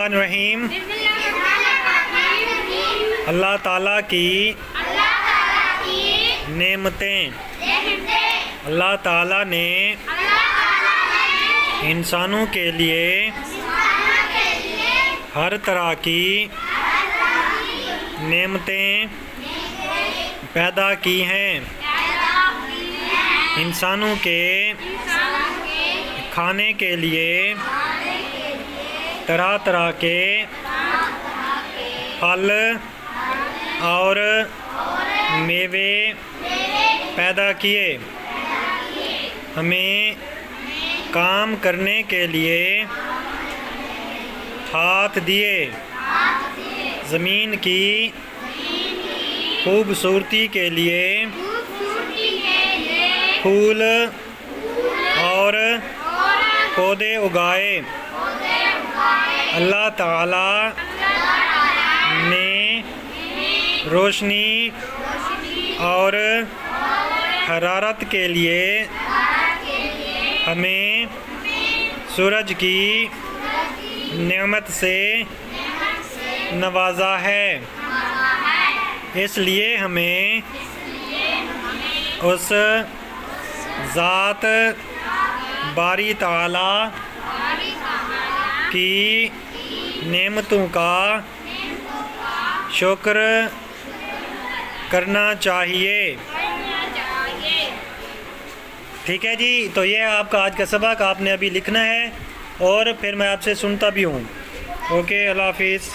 रहीम। अल्लाह ताला की नेमतें। अल्लाह ताला ने इंसानों के लिए हर तरह की नेमतें पैदा की हैं। इंसानों के खाने के लिए तरह तरह के फल और मेवे पैदा किए। हमें काम करने के लिए हाथ दिए। ज़मीन की खूबसूरती के लिए फूल और पौधे उगाए। अल्लाह ताला ने रोशनी और हरारत के लिए हमें सूरज की नेमत से नवाजा है। इसलिए हमें उस ज़ात बारी ताला की नेमतों का शुक्र करना चाहिए। ठीक है जी, तो ये आपका आज का सबक आपने अभी लिखना है और फिर मैं आपसे सुनता भी हूँ। ओके, अल्लाह हाफिज़।